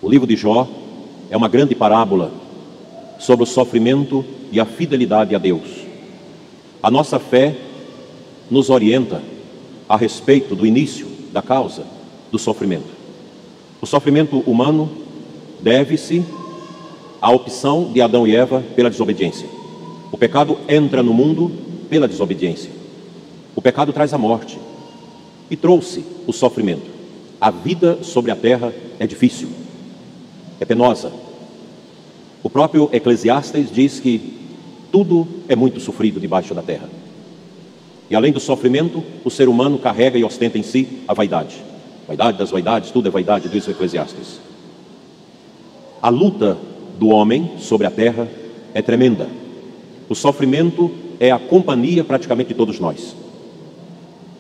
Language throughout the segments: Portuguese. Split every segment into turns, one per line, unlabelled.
O livro de Jó é uma grande parábola sobre o sofrimento e a fidelidade a Deus. A nossa fé nos orienta a respeito do início da causa do sofrimento. O sofrimento humano deve-se à opção de Adão e Eva pela desobediência. O pecado entra no mundo pela desobediência. O pecado traz a morte e trouxe o sofrimento. A vida sobre a terra é difícil, é penosa. O próprio Eclesiastes diz que tudo é muito sofrido debaixo da terra. E além do sofrimento, o ser humano carrega e ostenta em si a vaidade. Vaidade das vaidades, tudo é vaidade, diz o Eclesiastes. A luta do homem sobre a terra é tremenda. O sofrimento é a companhia praticamente de todos nós.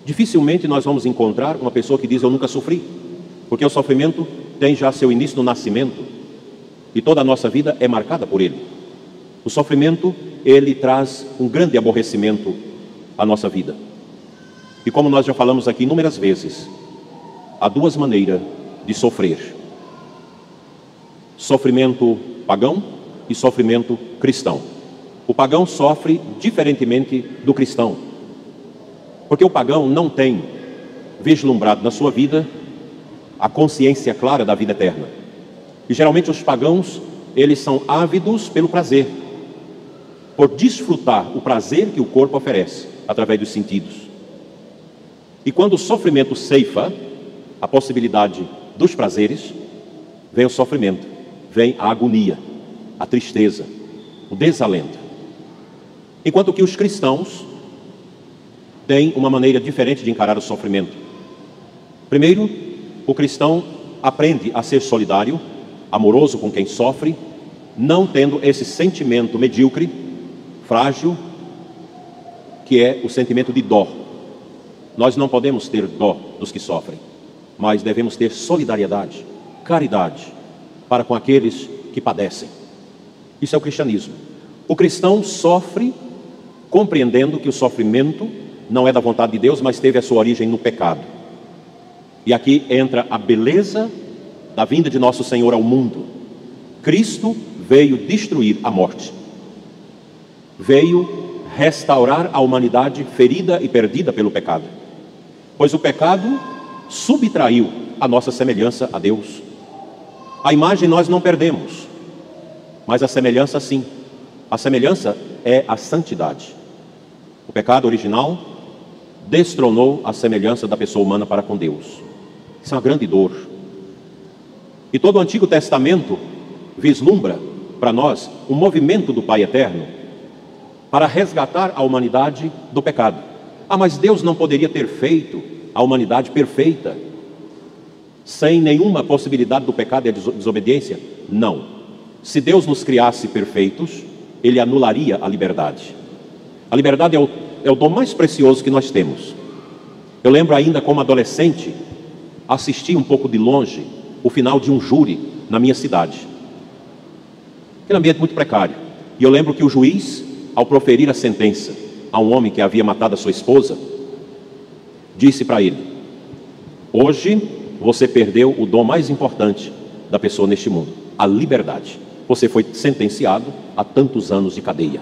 Dificilmente nós vamos encontrar uma pessoa que diz: eu nunca sofri, porque o sofrimento tem já seu início no nascimento e toda a nossa vida é marcada por ele. O sofrimento, ele traz um grande aborrecimento à nossa vida. E como nós já falamos aqui inúmeras vezes, há duas maneiras de sofrer: sofrimento pagão e sofrimento cristão. O pagão sofre diferentemente do cristão, porque o pagão não tem vislumbrado na sua vida a consciência clara da vida eterna. E geralmente os pagãos, eles são ávidos pelo prazer, por desfrutar o prazer que o corpo oferece através dos sentidos. E quando o sofrimento ceifa a possibilidade dos prazeres, vem o sofrimento, vem a agonia, a tristeza, o desalento. Enquanto que os cristãos têm uma maneira diferente de encarar o sofrimento. Primeiro, o cristão aprende a ser solidário, amoroso com quem sofre, não tendo esse sentimento medíocre, frágil, que é o sentimento de dó. Nós não podemos ter dó dos que sofrem, mas devemos ter solidariedade, caridade para com aqueles que padecem. Isso é o cristianismo. O cristão sofre compreendendo que o sofrimento não é da vontade de Deus, mas teve a sua origem no pecado. E aqui entra a beleza da vinda de nosso Senhor ao mundo. Cristo veio destruir a morte, veio restaurar a humanidade ferida e perdida pelo pecado, pois o pecado subtraiu a nossa semelhança a Deus. A imagem nós não perdemos, mas a semelhança sim. A semelhança é a santidade. O pecado original destronou a semelhança da pessoa humana para com Deus. Isso é uma grande dor. E todo o Antigo Testamento vislumbra para nós um movimento do Pai Eterno para resgatar a humanidade do pecado. Ah, mas Deus não poderia ter feito a humanidade perfeita, sem nenhuma possibilidade do pecado e a desobediência? Não. Se Deus nos criasse perfeitos, Ele anularia a liberdade. A liberdade é o dom mais precioso que nós temos. Eu lembro ainda como adolescente, assisti um pouco de longe o final de um júri na minha cidade. Aquele ambiente muito precário. E eu lembro que o juiz, ao proferir a sentença a um homem que havia matado a sua esposa, disse para ele: hoje você perdeu o dom mais importante da pessoa neste mundo, a liberdade. Você foi sentenciado a tantos anos de cadeia.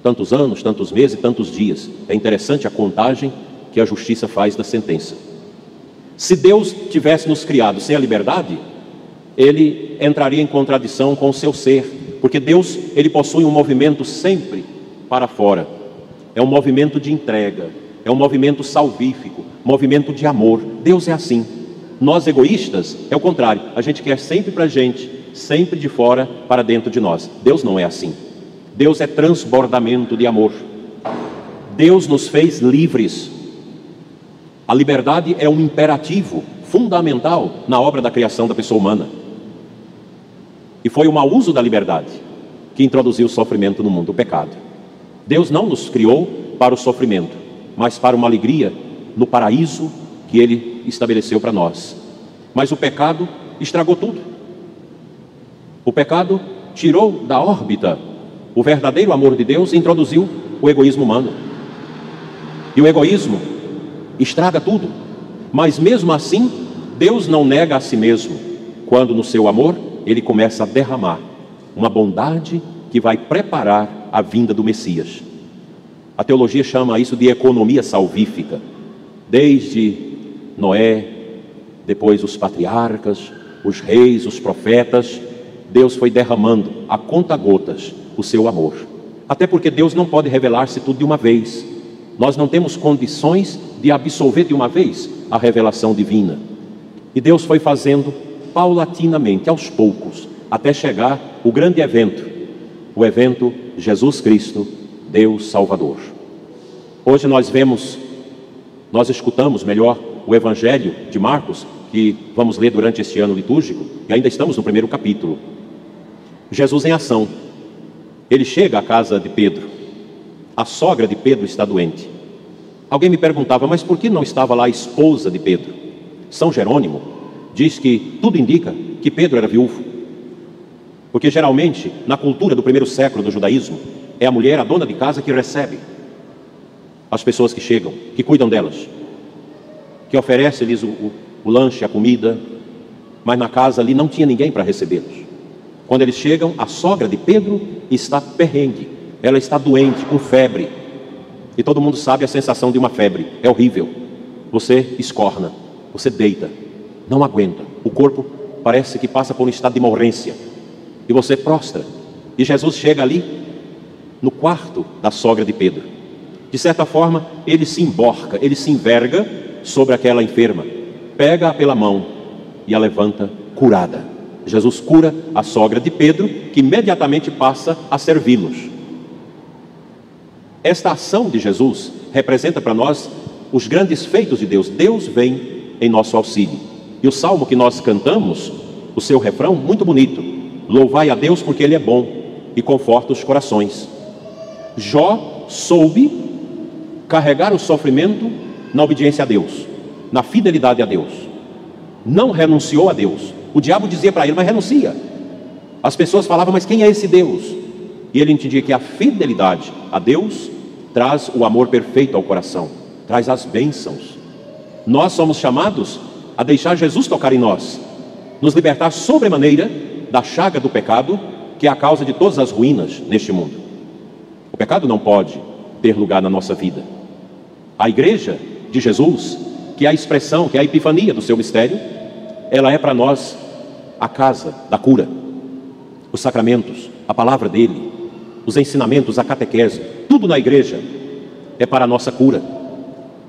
Tantos anos, tantos meses, tantos dias. É interessante a contagem que a justiça faz da sentença. Se Deus tivesse nos criado sem a liberdade, Ele entraria em contradição com o seu ser, porque Deus, Ele possui um movimento sempre para fora. É um movimento de entrega, é um movimento salvífico, movimento de amor. Deus é assim. Nós egoístas, é o contrário. A gente quer sempre para a gente, sempre de fora para dentro de nós. Deus não é assim. Deus é transbordamento de amor. Deus nos fez livres. A liberdade é um imperativo fundamental na obra da criação da pessoa humana. E foi o mau uso da liberdade que introduziu o sofrimento no mundo, o pecado. Deus não nos criou para o sofrimento, mas para uma alegria no paraíso que Ele estabeleceu para nós. Mas o pecado estragou tudo. O pecado tirou da órbita o verdadeiro amor de Deus e introduziu o egoísmo humano. E o egoísmo estraga tudo. Mas mesmo assim, Deus não nega a si mesmo. quando no seu amor ele começa a derramar uma bondade que vai preparar a vinda do Messias. A teologia chama isso de economia salvífica. Desde Noé, depois os patriarcas, os reis, os profetas, Deus foi derramando a conta-gotas o seu amor. Até porque Deus não pode revelar-se tudo de uma vez. Nós não temos condições de absolver de uma vez a revelação divina. E Deus foi fazendo paulatinamente, aos poucos, até chegar o grande evento, o evento Jesus Cristo, Deus Salvador. Hoje nós escutamos melhor o Evangelho de Marcos, que vamos ler durante este ano litúrgico, e ainda estamos no primeiro capítulo. Jesus em ação. Ele chega à casa de Pedro. A sogra de Pedro está doente. Alguém me perguntava, mas por que não estava lá a esposa de Pedro? São Jerônimo diz que tudo indica que Pedro era viúvo. Porque geralmente, na cultura do primeiro século do judaísmo, é a mulher, a dona de casa, que recebe as pessoas que chegam, que cuidam delas, que oferece-lhes o lanche, a comida, mas na casa ali não tinha ninguém para recebê-los. Quando eles chegam, a sogra de Pedro está perrengue, ela está doente, com febre, e todo mundo sabe a sensação de uma febre, é horrível. Você escorna, você deita, não aguenta, o corpo parece que passa por um estado de morrência, e você prostra, e Jesus chega ali, no quarto da sogra de Pedro. De certa forma, ele se emborca, ele se enverga sobre aquela enferma, pega-a pela mão e a levanta curada. Jesus cura a sogra de Pedro, que imediatamente passa a servi-los. Esta ação de Jesus representa para nós os grandes feitos de Deus. Deus vem em nosso auxílio. E o salmo que nós cantamos, o seu refrão, muito bonito: louvai a Deus porque Ele é bom e conforta os corações. Jó soube carregar o sofrimento na obediência a Deus, na fidelidade a Deus. Não renunciou a Deus. O diabo dizia para ele, mas renuncia. As pessoas falavam, mas quem é esse Deus? E ele entendia que a fidelidade a Deus traz o amor perfeito ao coração, traz as bênçãos. Nós somos chamados a deixar Jesus tocar em nós, nos libertar sobremaneira da chaga do pecado, que é a causa de todas as ruínas neste mundo. O pecado não pode ter lugar na nossa vida. A igreja de Jesus, que é a expressão, que é a epifania do seu mistério, ela é para nós a casa da cura. Os sacramentos, a palavra dele, os ensinamentos, a catequese, tudo na igreja é para a nossa cura,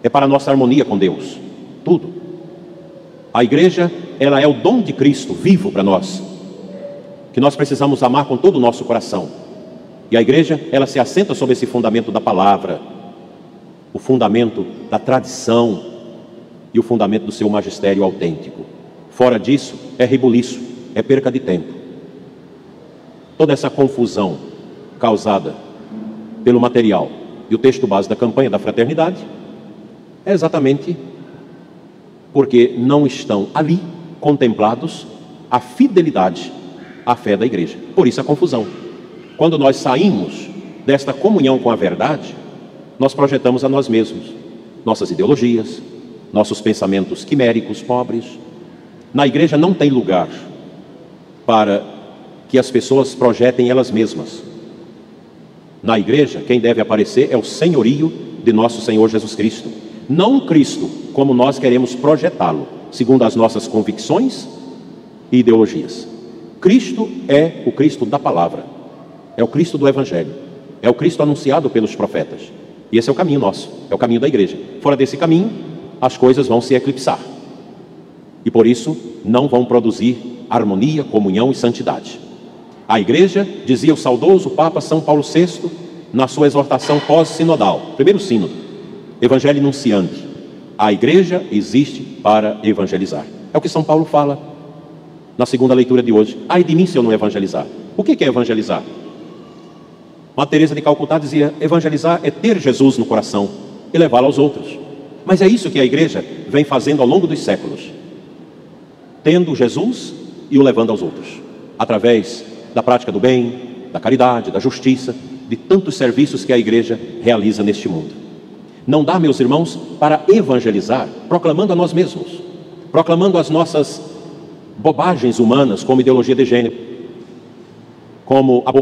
é para a nossa harmonia com Deus, tudo. A igreja, ela é o dom de Cristo vivo para nós, que nós precisamos amar com todo o nosso coração. E a igreja, ela se assenta sobre esse fundamento da palavra, o fundamento da tradição e o fundamento do seu magistério autêntico. Fora disso, é rebuliço, é perca de tempo. Toda essa confusão causada pelo material e o texto base da campanha da fraternidade é exatamente porque não estão ali contemplados a fidelidade à fé da igreja. Por isso a confusão. Quando nós saímos desta comunhão com a verdade, nós projetamos a nós mesmos, nossas ideologias, nossos pensamentos quiméricos, pobres. Na igreja não tem lugar para que as pessoas projetem elas mesmas. Na igreja, quem deve aparecer é o senhorio de nosso Senhor Jesus Cristo. Não Cristo como nós queremos projetá-lo, segundo as nossas convicções e ideologias. Cristo é o Cristo da palavra, é o Cristo do Evangelho, é o Cristo anunciado pelos profetas. E esse é o caminho nosso, é o caminho da igreja. Fora desse caminho, as coisas vão se eclipsar. E por isso, não vão produzir harmonia, comunhão e santidade. A igreja, dizia o saudoso Papa São Paulo VI, na sua exortação pós-sinodal, primeiro sínodo, Evangelho Nunciante: a igreja existe para evangelizar. É o que São Paulo fala na segunda leitura de hoje. Ai de mim se eu não evangelizar. O que é evangelizar? Madre Teresa de Calcutá dizia: evangelizar é ter Jesus no coração e levá-lo aos outros. Mas é isso que a igreja vem fazendo ao longo dos séculos, tendo Jesus e o levando aos outros, através da prática do bem, da caridade, da justiça, de tantos serviços que a igreja realiza neste mundo. Não dá, meus irmãos, para evangelizar proclamando a nós mesmos, proclamando as nossas bobagens humanas como ideologia de gênero, como a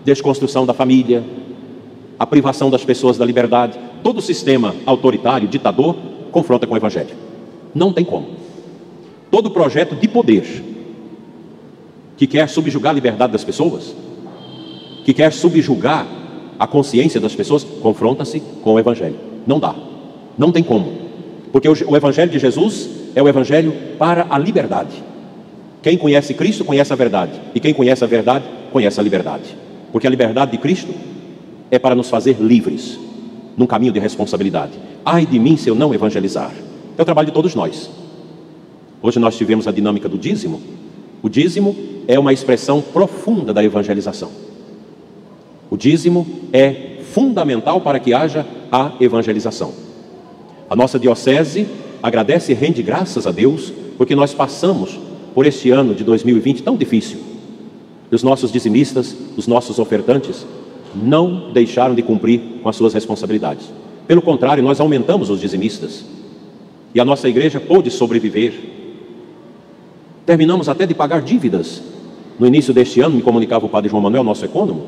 desconstrução da família, a privação das pessoas da liberdade. Todo sistema autoritário, ditador, confronta com o Evangelho. Não tem como. Todo projeto de poder que quer subjugar a liberdade das pessoas, que quer subjugar a consciência das pessoas, confronta-se com o Evangelho. Não dá. Não tem como. Porque o Evangelho de Jesus é o Evangelho para a liberdade. Quem conhece Cristo conhece a verdade. E quem conhece a verdade conhece a liberdade. Porque a liberdade de Cristo é para nos fazer livres num caminho de responsabilidade. Ai de mim se eu não evangelizar. É o trabalho de todos nós. Hoje nós tivemos a dinâmica do dízimo. O dízimo é uma expressão profunda da evangelização. O dízimo é fundamental para que haja a evangelização. A nossa diocese agradece e rende graças a Deus, porque nós passamos por este ano de 2020 tão difícil. E os nossos dizimistas, os nossos ofertantes, não deixaram de cumprir com as suas responsabilidades. Pelo contrário, nós aumentamos os dizimistas. E a nossa igreja pôde sobreviver. Terminamos até de pagar dívidas. No início deste ano, me comunicava o padre João Manuel, nosso ecônomo,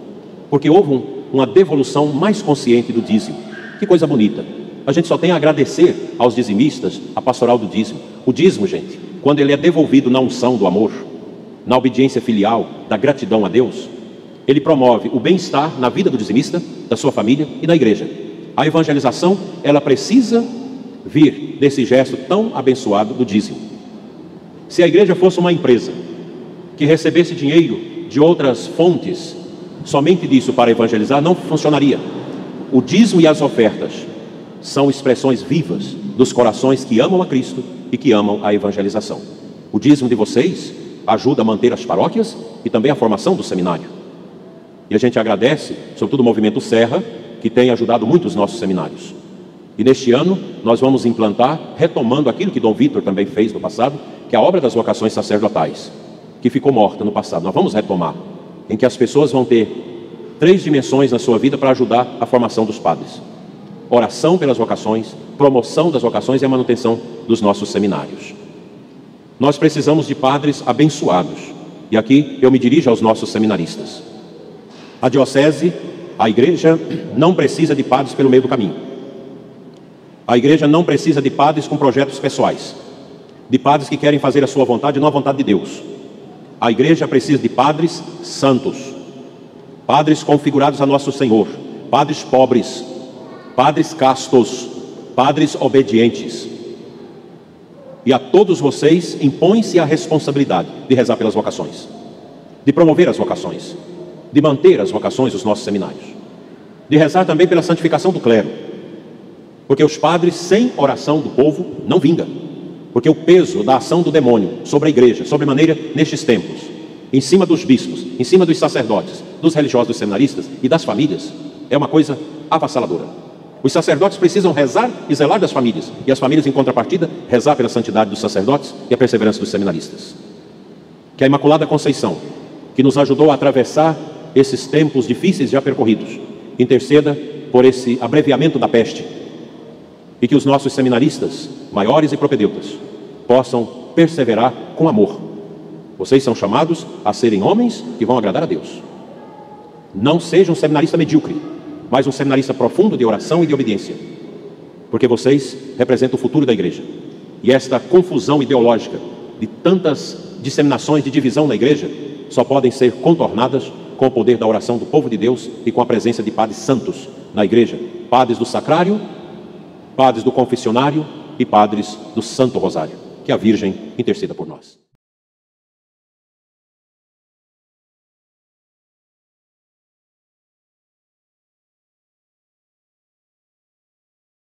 porque houve uma devolução mais consciente do dízimo. Que coisa bonita. A gente só tem a agradecer aos dizimistas, a pastoral do dízimo. O dízimo, gente, quando ele é devolvido na unção do amor, na obediência filial, da gratidão a Deus, ele promove o bem-estar na vida do dizimista, da sua família e da igreja. A evangelização, ela precisa vir desse gesto tão abençoado do dízimo. Se a igreja fosse uma empresa que recebesse dinheiro de outras fontes, somente disso para evangelizar, não funcionaria. O dízimo e as ofertas são expressões vivas dos corações que amam a Cristo e que amam a evangelização. O dízimo de vocês ajuda a manter as paróquias e também a formação do seminário. E a gente agradece, sobretudo o Movimento Serra, que tem ajudado muito os nossos seminários. E neste ano nós vamos implantar, retomando aquilo que Dom Vítor também fez no passado, que é a obra das vocações sacerdotais, que ficou morta no passado. Nós vamos retomar, em que as pessoas vão ter 3 dimensões na sua vida para ajudar a formação dos padres: oração pelas vocações, promoção das vocações e a manutenção dos nossos seminários. Nós precisamos de padres abençoados. E aqui eu me dirijo aos nossos seminaristas. A diocese, a igreja, não precisa de padres pelo meio do caminho. A igreja não precisa de padres com projetos pessoais, de padres que querem fazer a sua vontade e não a vontade de Deus. A igreja precisa de padres santos, padres configurados a nosso Senhor, padres pobres, padres castos, padres obedientes. E a todos vocês impõe-se a responsabilidade de rezar pelas vocações, de promover as vocações, de manter as vocações dos nossos seminários, de rezar também pela santificação do clero, porque os padres sem oração do povo não vinga, porque o peso da ação do demônio sobre a igreja, sobremaneira nestes tempos, em cima dos bispos, em cima dos sacerdotes, dos religiosos, dos seminaristas e das famílias, é uma coisa avassaladora. Os sacerdotes precisam rezar e zelar das famílias, e as famílias, em contrapartida, rezar pela santidade dos sacerdotes e a perseverança dos seminaristas. Que a Imaculada Conceição, que nos ajudou a atravessar esses tempos difíceis já percorridos, interceda por esse abreviamento da peste, e que os nossos seminaristas, maiores e propedeutas, possam perseverar com amor. Vocês são chamados a serem homens que vão agradar a Deus. Não seja um seminarista medíocre, mas um seminarista profundo de oração e de obediência, porque vocês representam o futuro da igreja. E esta confusão ideológica de tantas disseminações de divisão na igreja só podem ser contornadas com o poder da oração do povo de Deus e com a presença de padres santos na igreja, padres do sacrário, padres do confessionário e padres do Santo Rosário. Que a Virgem interceda por nós.